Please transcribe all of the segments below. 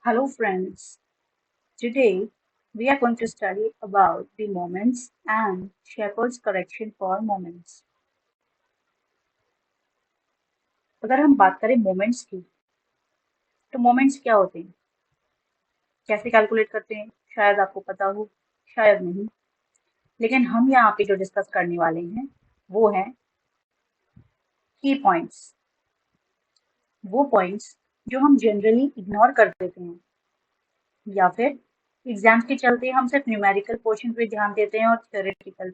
Hello friends, today we are going to study about the moments and Shepard's correction for moments. अगर हम बात करें moments की, तो मोमेंट्स क्या होते हैं, कैसे कैलकुलेट करते हैं, शायद आपको पता हो, शायद नहीं। लेकिन हम यहाँ पे जो डिस्कस करने वाले हैं, वो है की पॉइंट्स, वो पॉइंट्स जो हम जनरली इग्नोर कर देते हैं या फिर एग्जाम्स के चलते हम सिर्फ न्यूमेरिकल पोर्शन पे ध्यान देते हैं और थ्योरेटिकल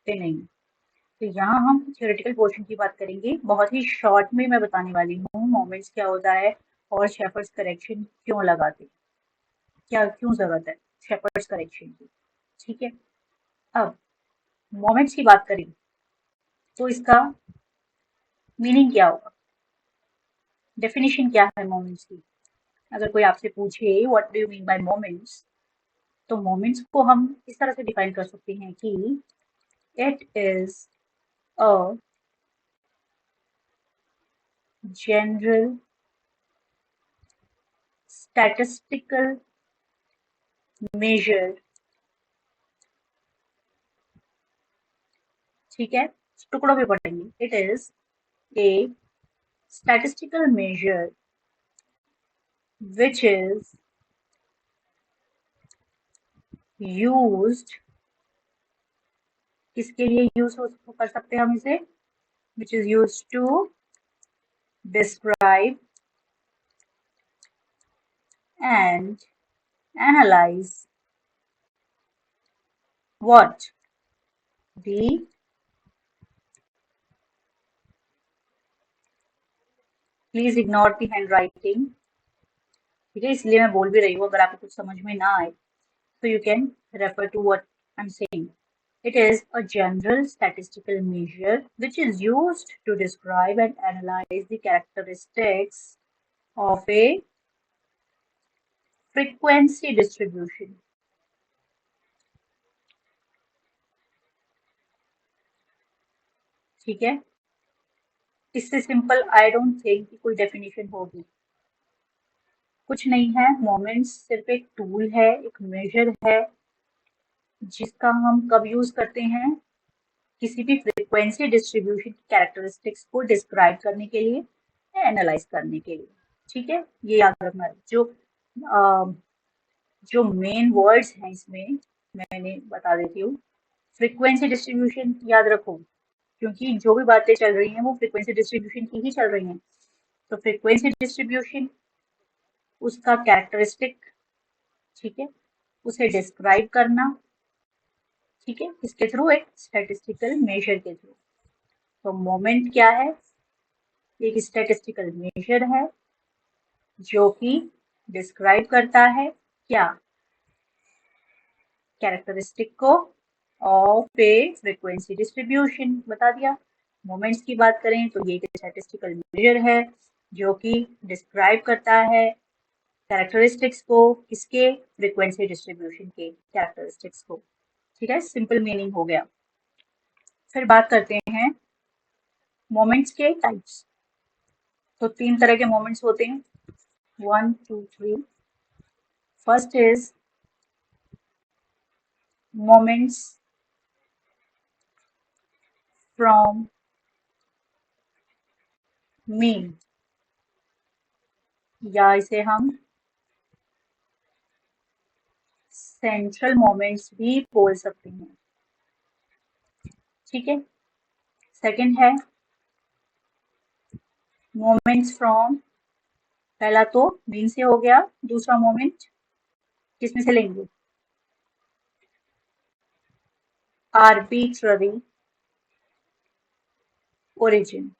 पे नहीं। तो यहाँ हम थ्योरेटिकल पोर्शन की बात करेंगे। बहुत ही शॉर्ट में मैं बताने वाली हूँ मोमेंट्स क्या होता है और शेफर्ड्स करेक्शन क्यों लगाते, क्या क्यों जरूरत है शेफर्ड्स करेक्शन की। ठीक है, अब मोमेंट्स की बात करें तो इसका मीनिंग क्या होगा, डेफिनेशन क्या है मोमेंट्स की। अगर कोई आपसे पूछे what do you mean bye moments, तो मोमेंट्स को हम इस तरह से डिफाइन कर सकते हैं कि it is a general statistical measure, ठीक है, टुकड़ों में पढ़ेंगे। It is a statistical measure which is used, किसके लिए यूज कर सकते हैं हम इसे, which is used to describe and analyze what the please ignore the hand writing, ठीक है, इसलिए मैं बोल भी रही हूँ। अगर आपको कुछ समझ में ना आए तो you can refer to what I'm saying. It is a general statistical measure which is used to describe and analyze the characteristics of a frequency distribution. ठीक है, इससे सिंपल आई डोंट थिंक कि कोई डेफिनेशन होगी। कुछ नहीं है, moments सिर्फ एक टूल है, एक मेजर है जिसका हम कब यूज करते हैं, किसी भी फ्रीक्वेंसी डिस्ट्रीब्यूशन की कैरेक्टरिस्टिक्स को डिस्क्राइब करने के लिए, एनालाइज करने के लिए। ठीक है, ये याद रखना है। जो मेन वर्ड्स हैं इसमें मैंने बता देती हूँ। फ्रीक्वेंसी डिस्ट्रीब्यूशन याद रखो, क्योंकि जो भी बातें चल रही हैं वो फ्रीक्वेंसी डिस्ट्रीब्यूशन की ही चल रही हैं। तो फ्रीक्वेंसी डिस्ट्रीब्यूशन, उसका कैरेक्टरिस्टिक, ठीक है, उसे डिस्क्राइब करना, ठीक है, इसके थ्रू, एक स्टैटिस्टिकल मेजर के थ्रू। तो मोमेंट क्या है, एक स्टैटिस्टिकल मेजर है जो कि डिस्क्राइब करता है क्या, कैरेक्टरिस्टिक को ऑफ ए फ्रीक्वेंसी डिस्ट्रीब्यूशन, बता दिया। मोमेंट्स की बात करें तो ये एक स्टैटिस्टिकल मेजर है जो कि डिस्क्राइब करता है कैरेक्टरिस्टिक्स को, किसके, फ्रीक्वेंसी डिस्ट्रीब्यूशन के कैरेक्टरिस्टिक्स को। ठीक है, सिंपल मीनिंग हो गया। फिर बात करते हैं मोमेंट्स के टाइप्स। तो तीन तरह के मोमेंट्स होते हैं, 1 2 3। First is moments from mean, या इसे हम सेंट्रल मोमेंट्स भी बोल सकते हैं। ठीक है, सेकंड है मोमेंट्स फ्रॉम, पहला तो मीन से हो गया, दूसरा मोमेंट किसमें से लेंगे, आर्बिट्ररी ओरिजिन।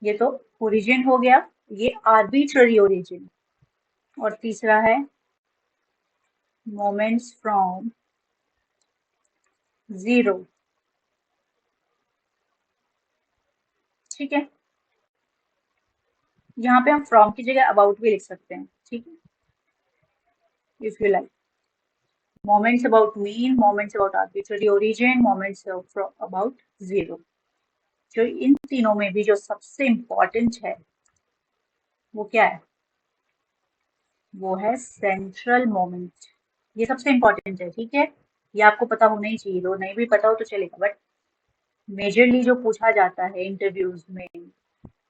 ये तो ओरिजिन हो गया, ये आर्बिट्ररी ओरिजिन। और तीसरा है मोमेंट्स फ्रॉम जीरो। ठीक है, यहाँ पे हम फ्रॉम की जगह अबाउट भी लिख सकते हैं, ठीक है, if you like. Moments about mean, moments about arbitrary origin, moments about zero. जो इन तीनों में भी जो सबसे इम्पोर्टेंट है वो क्या है, वो है सेंट्रल मोमेंट। ये सबसे इम्पोर्टेंट है, ठीक है। ये आपको पता होना ही चाहिए, तो नहीं भी पता हो तो चलेगा, बट मेजरली जो पूछा जाता है इंटरव्यूज में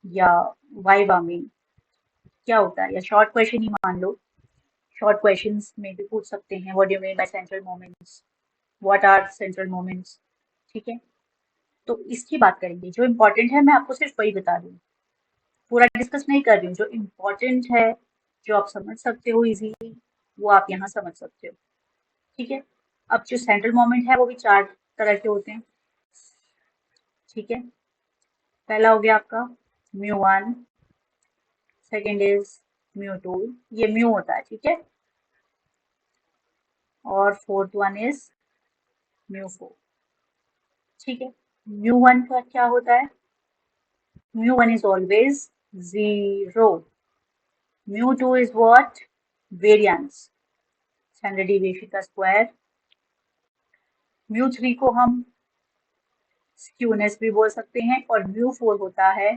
या वाइवा में क्या होता है, या शॉर्ट क्वेश्चन ही मान लो, शॉर्ट क्वेश्चंस में भी पूछ सकते हैं, what do you mean by central moments, what are central moments, ठीक है। तो इसकी बात करेंगे, जो इम्पोर्टेंट है मैं आपको सिर्फ वही बता रही हूँ, पूरा डिस्कस नहीं कर रही हूँ। जो इम्पोर्टेंट है, जो आप समझ सकते हो इजीली, वो आप यहाँ समझ सकते हो, ठीक है। अब जो सेंट्रल मोमेंट है वो भी चार तरह के होते हैं, ठीक है। पहला हो गया आपका म्यू 1, सेकेंड इज म्यू 2, ये म्यू होता है, ठीक है। और फोर्थ वन इज म्यू 4, ठीक है। म्यू 1 का क्या होता है, mu 1 is always 0, mu 2 is what, variance, standard deviation का स्क्वायर। म्यू 3 को हम स्क्यूनेस भी बोल सकते हैं, और म्यू 4 होता है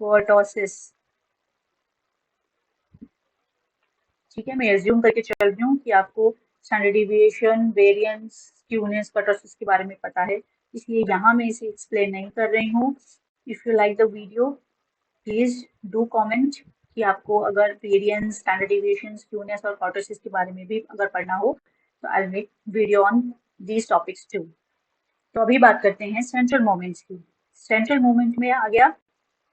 कुर्टोसिस, ठीक है। मैं एज्यूम करके चल रही हूँ कि आपको स्टैंडर्ड डिविएशन, वेरिएंस, स्क्यूनेस, कुर्टोसिस के बारे में पता है, इसलिए यहाँ मैं इसे एक्सप्लेन नहीं कर रही हूँ। If you like the video, please do comment कि आपको अगर वेरिएंस, स्टैंडर्ड डिविएशन, स्क्यूनेस और कुर्टोसिस के बारे में भी अगर पढ़ना हो तो I will make video on these topics too. तो अभी बात करते हैं सेंट्रल मोमेंट्स की। सेंट्रल मोमेंट में आ गया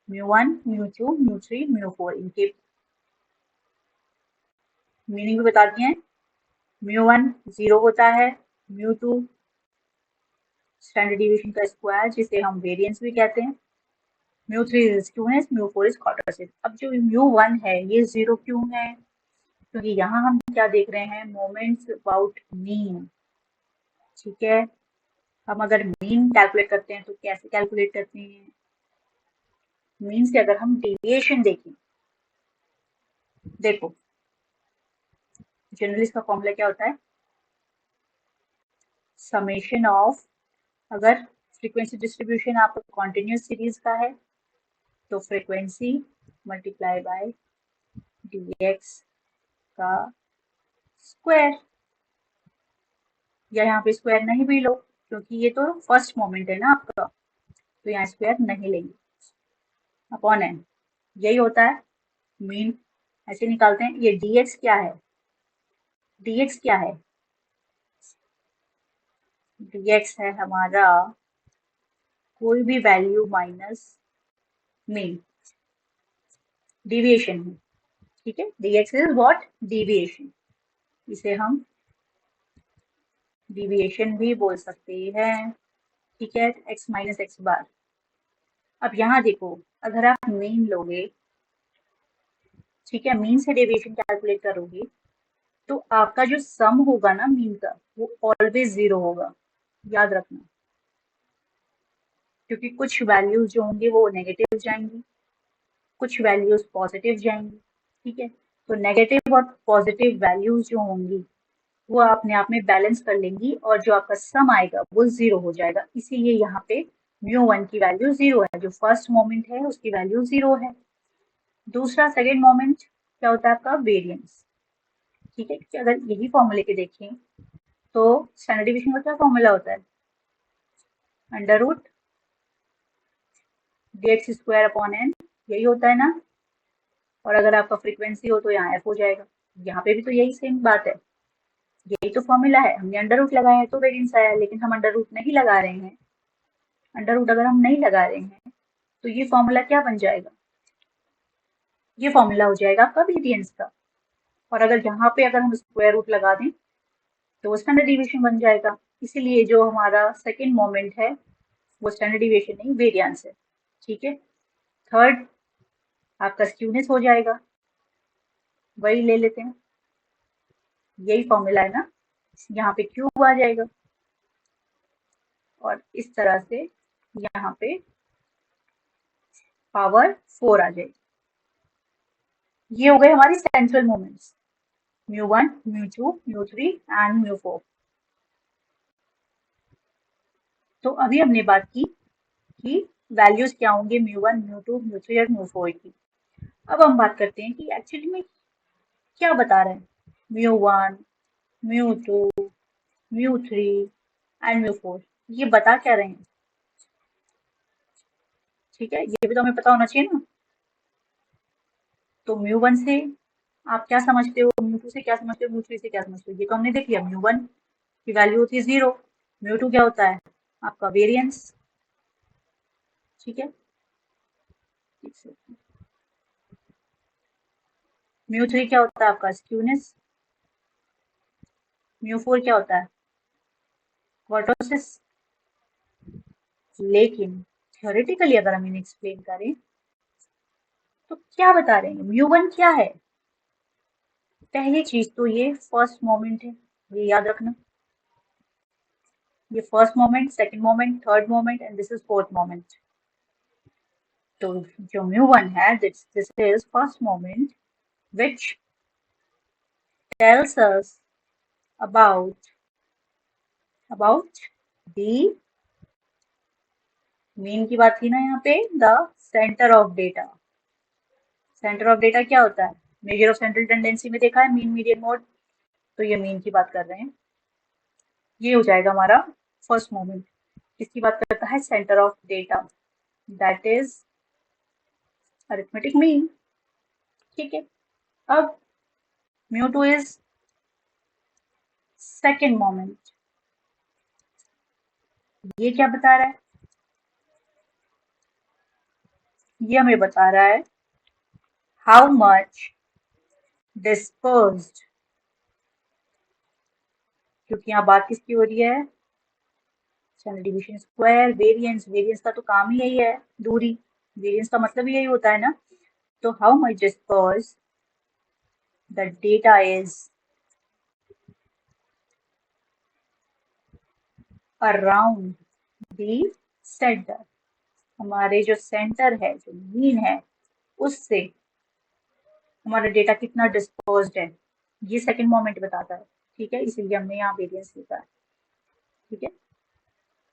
म्यू 1, म्यू 2, म्यू 3, म्यू 4, इनके मीनिंग भी बता दिए हैं। म्यू 1 0 होता है, म्यू 2 स्टैंडर्ड डिविएशन का स्क्वायर जिसे हम वेरिएंस भी कहते हैं, mu 3 is skewness, mu 4 is कुर्टोसिस। अब जो म्यू 1 है ये 0 क्यों है, क्योंकि यहाँ हम क्या देख रहे हैं, मोमेंट्स अबाउट मीन, ठीक है। हम अगर मीन कैलकुलेट करते हैं तो कैसे कैलकुलेट करते हैं, मीन से अगर हम डेविएशन देखें, देखो जनरली इसका फॉर्मूला क्या होता है, समेशन ऑफ, अगर फ्रीक्वेंसी डिस्ट्रीब्यूशन आपका कॉन्टिन्यूस सीरीज का है तो फ्रीक्वेंसी मल्टीप्लाई बाय dx का स्क्वायर, या यहाँ पे स्क्वायर नहीं भी लो क्योंकि ये तो फर्स्ट मोमेंट है ना आपका, तो यहाँ स्क्वायर नहीं लेंगे, अपॉन एन, यही होता है मीन। ऐसे निकालते हैं। ये dx क्या है, dx क्या है, dx है हमारा कोई भी वैल्यू माइनस मीन, डिविएशन है, ठीक है। dx इज व्हाट, डिविएशन, इसे हम डिविएशन भी बोल सकते हैं, ठीक है। x माइनस एक्स बार। अब यहाँ देखो, अगर आप मीन लोगे, ठीक है, मीन से डेविएशन कैलकुलेट करोगे तो आपका जो सम होगा ना मीन का, वो ऑलवेज 0 होगा, याद रखना, क्योंकि कुछ वैल्यूज जो होंगे वो नेगेटिव जाएंगी, कुछ वैल्यूज पॉजिटिव जाएंगी, ठीक है। तो नेगेटिव और पॉजिटिव वैल्यूज जो होंगी वो अपने आप में बैलेंस कर लेंगी, और जो आपका सम आएगा वो 0 हो जाएगा। इसीलिए यहाँ पे म्यू 1 की वैल्यू 0 है, जो फर्स्ट मोमेंट है उसकी वैल्यू 0 है। दूसरा सेकेंड मोमेंट क्या होता है आपका, वेरिएंस, ठीक है। कि अगर यही फॉर्मूले के देखें तो स्टैंडर्ड डिविएशन का क्या फॉर्मूला होता है, under root dx square upon N, यही होता है ना। और अगर आपका फ्रीक्वेंसी हो तो यहाँ f हो जाएगा, यहाँ पे भी तो यही सेम बात है, यही तो फॉर्मूला है। हमने अंडर रूट लगाया है तो वेरिएंस आया, लेकिन हम अंडर रूट नहीं लगा रहे हैं। अंडर रूट अगर हम नहीं लगा रहे हैं तो ये फॉर्मूला क्या बन जाएगा, ये फॉर्मूला हो जाएगा आपका वेरिएंस का। और अगर यहाँ पे अगर हम स्क्वायर रूट लगा दें तो वो स्टैंडर्ड डिविएशन बन जाएगा। इसीलिए जो हमारा सेकेंड मोमेंट है वो स्टैंडर्ड डिविएशन नहीं, वेरिएंस है, ठीक है। थर्ड आपका स्क्यूनेस हो जाएगा, वही ले लेते हैं, यही फॉर्मूला है ना, यहाँ पे क्यूब आ जाएगा, और इस तरह से यहाँ पे पावर 4 आ जाएगी। ये हो गए हमारी central moments, mu 1, mu 2, mu 3 and mu 4। तो अभी हमने बात की कि वैल्यूज क्या होंगे म्यू 1, म्यू 2, म्यू 3 और म्यू 4 की। अब हम बात करते हैं कि एक्चुअली में क्या बता रहे हैं? μ1, μ2, μ3 एंड μ4, ये बता क्या रहे हैं? ठीक है, ये भी तो हमें पता होना चाहिए ना। तो μ1 से आप क्या समझते हो, μ2 से क्या समझते हो, μ3 से क्या समझते हो, ये तो हमने देख लिया। μ1 की वैल्यू होती है 0, μ2 क्या होता है आपका वेरिएंस। ठीक है, μ3 क्या होता है आपका स्क्यूनेस, μ4 क्या होता है कर्टोसिस। लेकिन थ्योरेटिकली अगर हम इन्हें एक्सप्लेन करें तो क्या बता रहे हैं, μ1 क्या है? पहली चीज तो ये फर्स्ट मोमेंट है, ये याद रखना। ये first moment, second moment, third moment and this is fourth moment. तो जो μ1 है, this is first moment which tells us about the mean की बात थी ना यहाँ पे, the centre of data. Centre of data क्या होता है? मेजर ऑफ सेंट्रल टेंडेंसी में देखा है, मीन मीडियन मोड। तो ये मीन की बात कर रहे हैं। ये हो जाएगा हमारा फर्स्ट मोमेंट। किसकी बात करता है? Centre of data, that is arithmetic mean. ठीक है, अब μ2 इज सेकेंड मोमेंट। ये क्या बता रहा है? ये हमें बता रहा है हाउ मच डिस्पर्स्ड, क्योंकि यहाँ बात किसकी हो रही है? Standard division square, variance. Variance का तो काम ही यही है, दूरी। वेरिएंस का मतलब यही होता है ना। तो how much disperse the data is around the centre. हमारे जो सेंटर है, जो मीन है, उससे हमारा डेटा कितना डिस्पर्स्ड है, ये सेकंड मोमेंट बताता है। ठीक है, इसीलिए हमने यहाँ वेरिएंस लिखा है। ठीक है,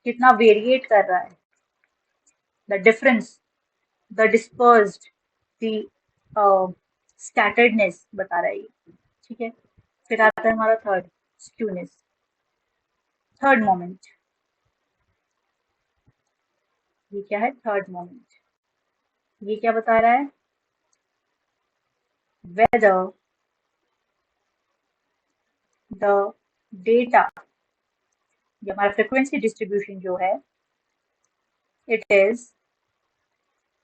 कितना वेरिएट कर रहा है, the difference, the dispersed, the scatteredness बता रहा है ये। ठीक है, फिर आता है हमारा थर्ड, स्क्यूनेस। थर्ड मोमेंट, ये क्या है? Third moment. ये क्या बता रहा है? वेदर द डेटा, ये हमारा फ्रिक्वेंसी डिस्ट्रीब्यूशन जो है, it is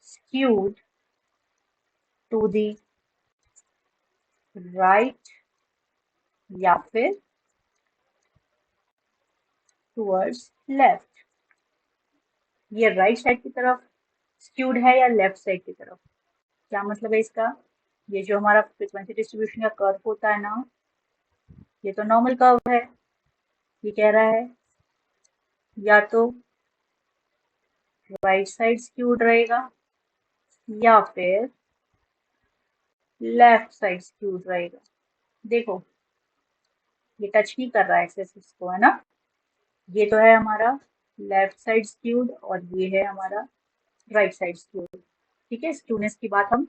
skewed to the right या फिर टूवर्ड्स लेफ्ट। ये राइट साइड की तरफ स्क्यूड है या लेफ्ट साइड की तरफ? क्या मतलब है इसका? ये जो हमारा फ्रिक्वेंसी डिस्ट्रीब्यूशन का कर्व होता है ना, ये तो नॉर्मल कर्व है। ये कह रहा है या तो राइट साइड स्क्यूड रहेगा या फिर लेफ्ट साइड स्क्यूड रहेगा। देखो, ये टच नहीं कर रहा है एक्सेस को, है ना। ये तो है हमारा लेफ्ट साइड स्क्यूड और ये है हमारा राइट साइड स्क्यूड। ठीक है, स्क्यूनेस की बात हम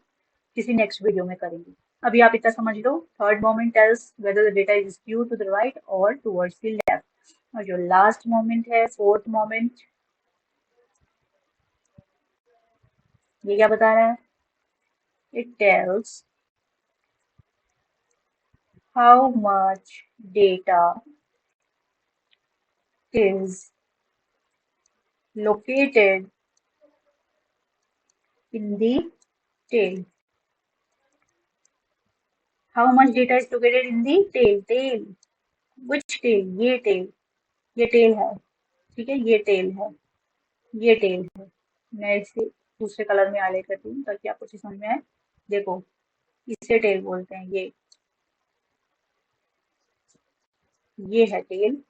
किसी नेक्स्ट वीडियो में करेंगे। अभी आप इतना समझ लो, third moment tells whether the data is skewed to the right और टुवर्ड्स द लेफ्ट। और जो लास्ट मोमेंट है, फोर्थ मोमेंट, ये क्या बता रहा है? It tells how much data is located in the tail. How much data is located in the tail? Tail. Which tail? ये tail. ये tail है। ठीक है, ये tail है। ये tail है। मैं इसे दूसरे कलर में हाईलाइट करती हूँ ताकि आपको चीज समझ में आए। देखो, इसे tail बोलते हैं। ये है tail।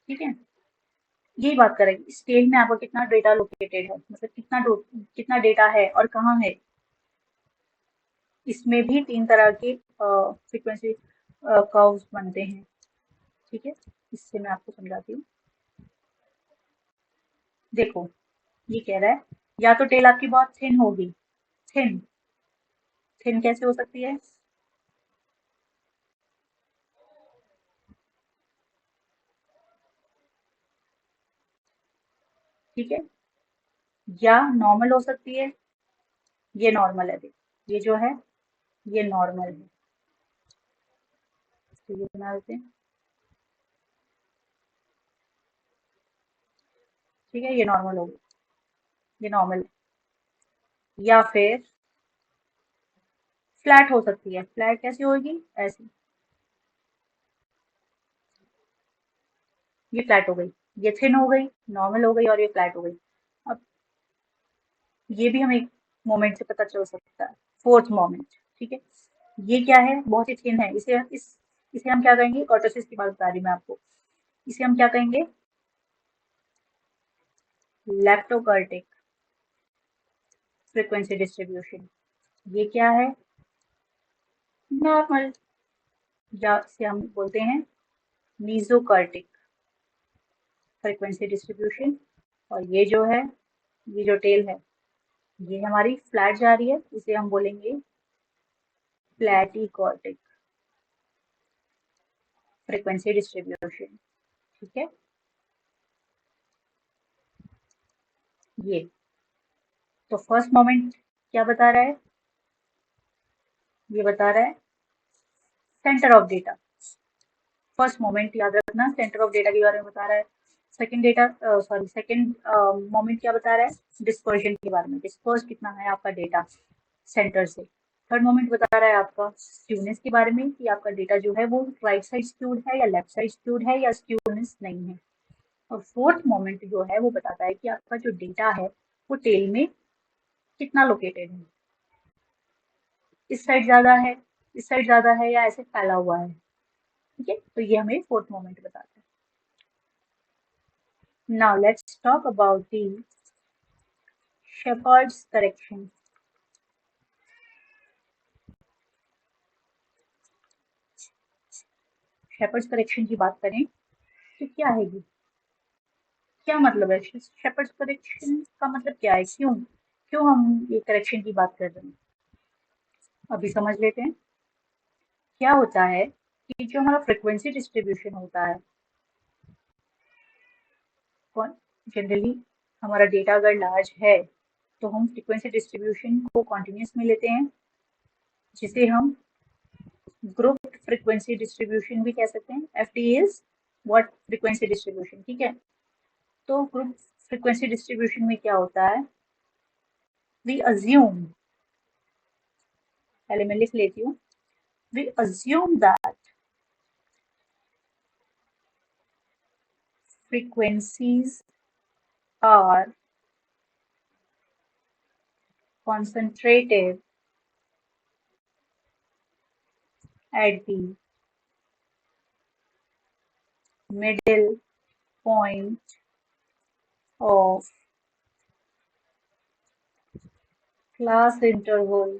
ठीक है, यही बात करेंगे। इस tail में आपका कितना डेटा लोकेटेड है, मतलब कितना डेटा है और कहाँ है। इसमें भी तीन तरह के फ्रीक्वेंसी कर्व्स बनते हैं। ठीक है, इससे मैं आपको समझाती हूँ। देखो, ये कह रहा है या तो टेल आपकी बहुत थिन होगी। थिन, थिन कैसे हो सकती है? ठीक है, या नॉर्मल हो सकती है, ये नॉर्मल है, देख ये जो है ये नॉर्मल है, तो ये बना देते हैं। ठीक है, ये नॉर्मल हो गया, ये नॉर्मल है। या फिर फ्लैट हो सकती है, फ्लैट कैसी होगी, ऐसी, ये फ्लैट हो गई, ये थिन हो गई, नॉर्मल हो गई, और ये फ्लैट हो गई। अब ये भी हमें एक मोमेंट से पता चल सकता है, फोर्थ मोमेंट। ठीक है, ये क्या है, बहुत ही थिन है, इसे हम क्या कहेंगे, कर्टोसिस की बात बता रही मैं आपको, इसे हम क्या कहेंगे, लैप्टोकर्टिक फ्रीक्वेंसी डिस्ट्रीब्यूशन। ये क्या है, नॉर्मल, या इसे हम बोलते हैं मीजोकर्टिक फ्रीक्वेंसी डिस्ट्रीब्यूशन। और ये जो है, ये जो टेल है, ये हमारी फ्लैट जा रही है, इसे हम बोलेंगे प्लेटिकॉर्टिक फ्रीक्वेंसी डिस्ट्रीब्यूशन। ठीक है, ये तो फर्स्ट मोमेंट क्या बता रहा है, ये बता रहा है centre of data. First moment याद रखना, सेंटर ऑफ डेटा के बारे में बता रहा है। Second data, sorry, second moment क्या बता रहा है, डिस्पर्जन के बारे में, डिस्पर्स कितना है आपका डेटा सेंटर से। थर्ड मोमेंट बता रहा है आपका स्क्यूनेस के बारे में, कि आपका डेटा जो है वो राइट साइड स्क्यूड है या लेफ्ट साइड स्क्यूड है, या स्क्यूनेस नहीं है। और फोर्थ मोमेंट जो है वो बताता है कि आपका जो डेटा है वो टेल में कितना लोकेटेड है, इस साइड ज्यादा है, इस साइड ज्यादा है, या ऐसे फैला हुआ है। ठीक है, तो ये हमें फोर्थ मोमेंट बताता है। Now let's talk about the Shepard's correction. Shepherds correction की बात करें तो क्या है ये, क्या मतलब है, शेपर्ड्स करेक्शन का मतलब क्या है, क्यों क्यों हम ये करेक्शन की बात कर रहे हैं, अभी समझ लेते हैं। क्या होता है कि जो हमारा फ्रिक्वेंसी डिस्ट्रीब्यूशन होता है, जनरली हमारा डेटा अगर लार्ज है तो हम फ्रिक्वेंसी डिस्ट्रीब्यूशन को कॉन्टिन्यूस में लेते हैं, जिसे हम ग्रुप फ्रिक्वेंसी डिस्ट्रीब्यूशन भी कह सकते हैं। F D is what, frequency distribution. ठीक है, तो ग्रुप फ्रिक्वेंसी डिस्ट्रीब्यूशन में क्या होता है, वी अज्यूम, पहले मैं लिख लेती हूँ, we assume that frequencies are concentrated at the middle point of class interval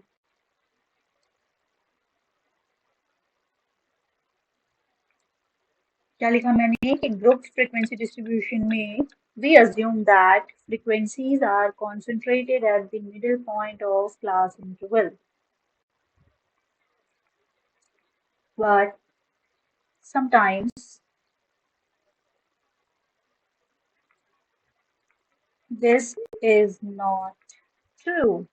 क्या लिखा मैंने कि ग्रुप फ्रीक्वेंसी डिस्ट्रीब्यूशन में we assume that frequencies are concentrated at the middle point of class interval, but sometimes this is not true.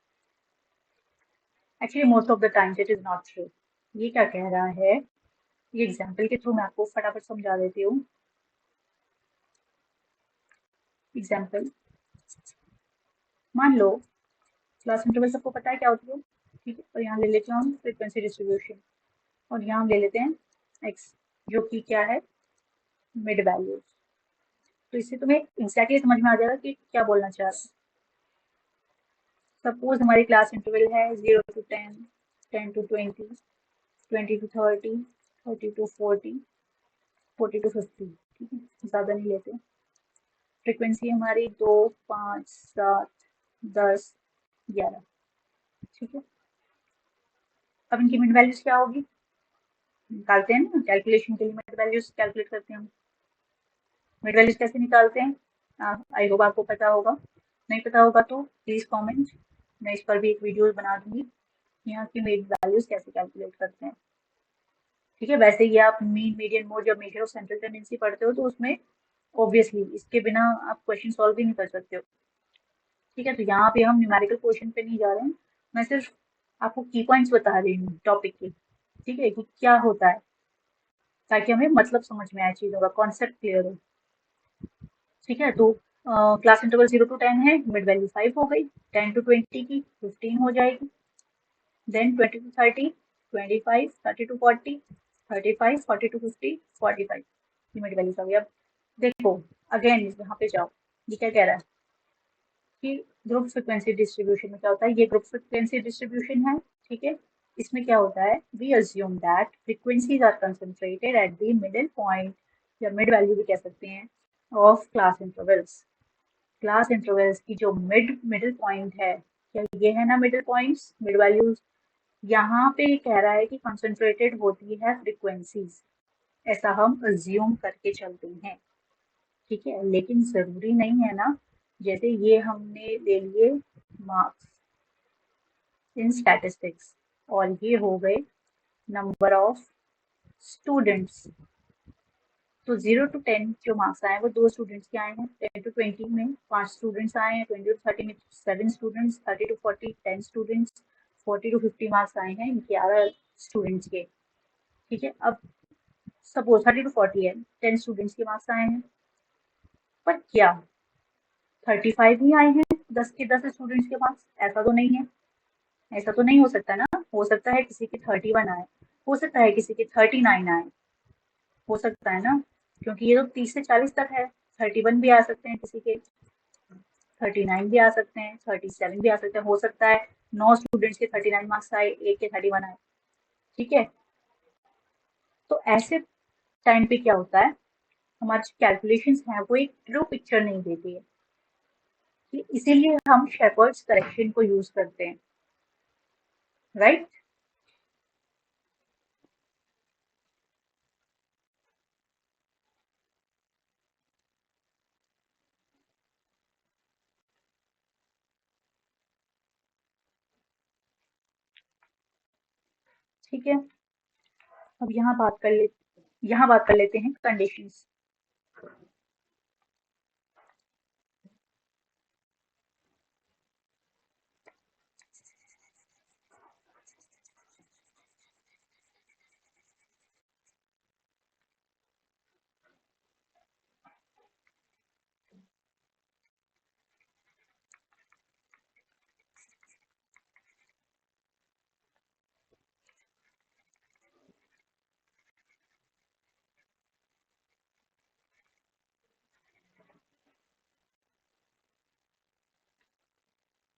Actually, most of the times it is not true. ये क्या कह रहा है, ये example के through मैं आपको फटाफट समझा देती हूँ। एग्जाम्पल, मान लो क्लास इंटरवल सबको पता है क्या होती है, ठीक है, और यहाँ ले लेते हैं हम फ्रीक्वेंसी डिस्ट्रीब्यूशन, और यहाँ हम ले लेते हैं एक्स, जो कि क्या है, मिड वैल्यूज। तो इससे तुम्हें एग्जैक्टली समझ में आ जाएगा कि क्या बोलना चाह रहा है। सपोज हमारी क्लास इंटरवल है 0 to 10, 10 to 20, 20 to 30, 30 to 40, 40 to 50। ठीक है, ज़्यादा नहीं लेते। फ्रीक्वेंसी हमारी 2, 5, 7, 10, 11। ठीक है, अब इनकी मिड वैल्यूज क्या होगी, निकालते हैं ना कैलकुलेशन के लिए, मिड वैल्यूज कैलकुलेट करते हैं हम। मिड वैल्यूज कैसे निकालते हैं, आई होप आपको पता होगा, नहीं पता होगा तो प्लीज कमेंट, मैं इस पर भी एक वीडियो बना दूंगी, यहाँ की मिड वैल्यूज कैसे कैलकुलेट करते हैं। ठीक है, वैसे ही आप मीन मीडियन मोड जब मेजर ऑफ सेंट्रल टेंडेंसी पढ़ते हो तो उसमें ऑब्वियसली इसके बिना आप क्वेश्चन सॉल्व भी नहीं कर सकते हो। ठीक है, तो यहाँ पे हम न्यूमेरिकल क्वेश्चन पे नहीं जा रहे हैं। मैं सिर्फ आपको की पॉइंट्स बता रही हूँ टॉपिक के। ठीक है, कि क्या होता है, ताकि हमें मतलब समझ में आए, चीजों का कॉन्सेप्ट क्लियर हो। ठीक है, तो क्लास इंटरवल 0 to 10 है, मिड वैल्यू 5 हो गई, 10 to 20 की 15 हो जाएगी, देन 20 to 30, 25, 30 to 40, 35, 40 to 50, 45, ये मिड वैल्यूज हो गई। अब देखो, अगेन यहाँ पे जाओ, ये क्या कह रहा है कि ग्रुप फ्रिक्वेंसी डिस्ट्रीब्यूशन में क्या होता है, ये ग्रुप फ्रिक्वेंसी डिस्ट्रीब्यूशन है। ठीक है, इसमें क्या होता है, we assume that frequencies are concentrated at the middle point, या मिड वैल्यू भी कह सकते हैं, of class intervals. Class intervals की जो मिडिल पॉइंट है, क्या ये है ना मिडिल पॉइंट्स, मिड वैल्यूज, यहाँ पे कह रहा है कि कंसंट्रेटेड होती है फ्रीक्वेंसीज, ऐसा हम अज्यूम करके चलते हैं। ठीक है, लेकिन जरूरी नहीं है ना। जैसे ये हमने ले लिए मार्क्स इन स्टैटिस्टिक्स, और ये हो गए नंबर ऑफ स्टूडेंट्स। तो 0 to 10 जो मार्क्स आए वो 2 स्टूडेंट्स के आए हैं, 10 to 20 में 5 स्टूडेंट्स आए हैं, 20 to 30 में 7 students, 30 to 40 10 students, 40 to 50 marks आए हैं 11 स्टूडेंट्स के। ठीक है, अब सपोज 30 to 40 है, 10 स्टूडेंट्स के मार्क्स आए हैं, पर क्या 35 ही आए हैं 10 के 10 स्टूडेंट्स के पास? ऐसा तो नहीं है, ऐसा तो नहीं हो सकता ना। हो सकता है किसी के 31 आए, हो सकता है किसी के 39 आए, हो सकता है ना, क्योंकि ये तो 30 से 40 तक है। 31 भी आ सकते हैं किसी के, 39 भी आ सकते हैं, 37 भी आ सकते हैं, हो सकता है 9 स्टूडेंट्स के 39 मार्क्स आए, एक के 31 आए। ठीक है, तो ऐसे टाइम पे क्या होता है, हमारी कैलकुलेशंस हैं वो एक ट्रू पिक्चर नहीं देती है, कि इसीलिए हम शेपर्ड्स करेक्शन को यूज करते हैं, राइट। ठीक है, अब यहाँ बात कर लेते हैं कंडीशंस।